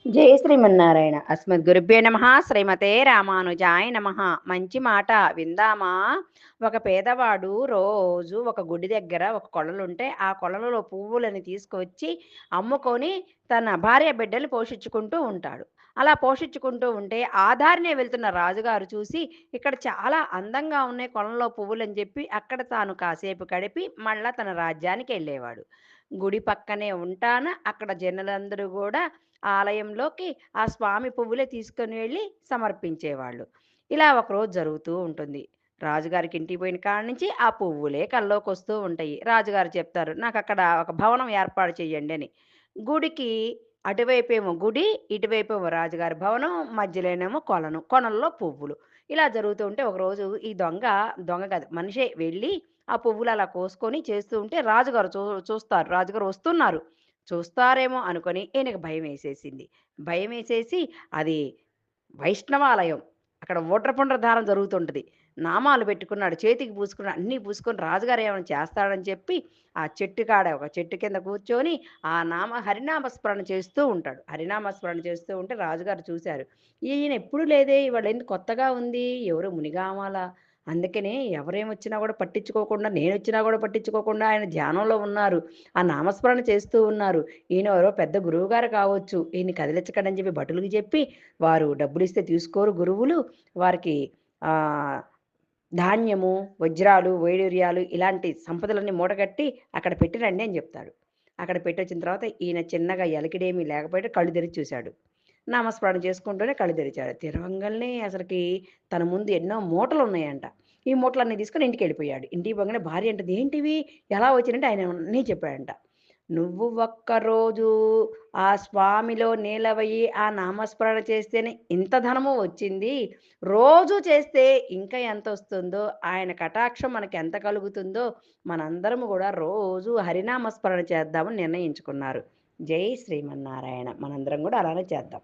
జై శ్రీమన్నారాయణ. అస్మద్గురుభ్యో నమః. శ్రీమతే రామానుజాయ నమః. మంచి మాట విందామా? ఒక పేదవాడు రోజు ఒక గుడి దగ్గర ఒక కొలలుంటే ఆ కొలలలో పువ్వులని తీసుకొచ్చి అమ్ముకొని తన భార్య బిడ్డలు పోషించుకుంటూ ఉంటాడు. అలా పోషించుకుంటూ ఉంటే ఆ దారినే వెళ్తున్న రాజుగారు చూసి ఇక్కడ చాలా అందంగా ఉన్నాయి కొలంలో పువ్వులని చెప్పి అక్కడ తాను కాసేపు గడిపి మళ్ళా తన రాజ్యానికి వెళ్ళేవాడు. గుడి పక్కనే ఉంటాన అక్కడ జనులందరూ కూడా ఆలయంలోకి ఆ స్వామి పువ్వులే తీసుకొని వెళ్ళి సమర్పించేవాళ్ళు. ఇలా ఒకరోజు జరుగుతూ ఉంటుంది. రాజుగారికి ఇంటికి పోయిన కాడ నుంచి ఆ పువ్వులే కల్లోకొస్తూ ఉంటాయి. రాజుగారు చెప్తారు, "నాకక్కడ ఒక భవనం ఏర్పాటు చేయండి" అని. గుడికి అటువైపేమో గుడి, ఇటువైపేమో రాజుగారి భవనం, మధ్యలోనేమో కొలను. కొలనులో పువ్వులు. ఇలా జరుగుతూ ఉంటే ఒకరోజు ఈ దొంగ కాదు మనిషే వెళ్ళి ఆ పువ్వులు అలా కోసుకొని చేస్తూ ఉంటే రాజుగారు చూస్తారు. రాజుగారు వస్తున్నారు. చూస్తారేమో అనుకోని ఈయనకి భయమేసేసింది. భయమేసేసి అది వైష్ణవాలయం. అక్కడ ఊట్రపుండ్ర ధారణ జరుగుతుంటది. నామాలు పెట్టుకున్నాడు. చేతికి పూసుకున్నాడు. అన్నీ పూసుకొని రాజుగారు ఏమైనా చేస్తాడని చెప్పి ఆ చెట్టు కాడ ఒక చెట్టు కింద కూర్చొని ఆ హరినామ స్మరణ చేస్తూ ఉంటాడు. హరినామ స్మరణ చేస్తూ ఉంటే రాజుగారు చూశారు. ఈయన ఎప్పుడు లేదే ఇవాళేంది కొత్తగా ఉంది. ఎవరో మునిగామాలా? అందుకనే ఎవరేమొచ్చినా గూడా పట్టించుకోకుండా, నేనొచ్చినా గూడా పట్టించుకోకుండా ఆయన ధ్యానంలో ఉన్నారు. ఆ నామస్మరణ చేస్తూ ఉన్నారు. ఈయన ఎవరో పెద్ద గురువుగారు కావచ్చు. ఈయన్ని కదిలించకండి అని చెప్పి భటులకి చెప్పి, వారు డబ్బులిస్తే తీసుకోరు గురువులు. వారికి ఆహ్, ధాన్యము, వజ్రాలు, వైడూర్యాలు ఇలాంటి సంపదలన్నీ మూటగట్టి అక్కడ పెట్టి రండి అని జెప్తాడు. అక్కడ పెట్టొచ్చిన తర్వాత ఈయన చిన్నగా ఎలికిడేమీ లేకపోయినా కళ్ళు తెరిచి చూశాడు. నామస్మరణ చేసుకుంటూనే కళ్ళు తెరిచాడు. తెరవంగాల్నే అసలకి తన ముందు ఎన్నో మూటలున్నాయంట. ఈ మూటలన్నీ తీసుకొని ఇంటికెళ్ళిపోయాడు. ఇంటికి పోగానే భార్య అంటది, "ఏంటివి? ఎలా వచ్చినియంటే" ఆయన అన్నీ చెప్పాడంట. "నువ్వు ఒక్కరోజు ఆ స్వామిలో నీలవయి ఆ నామస్మరణ చేస్తేనే ఇంత ధనము వచ్చింది. రోజు చేస్తే ఇంకా ఎంతొస్తుందో, ఆయన కటాక్షం మనకెంత కలుగుతుందో, మనందరము గూడా రోజు హరినామస్మరణ చేద్దామని నిర్ణయించుకున్నారు." జై శ్రీమన్నారాయణ. మనందరం గూడా అలానే చేద్దాం.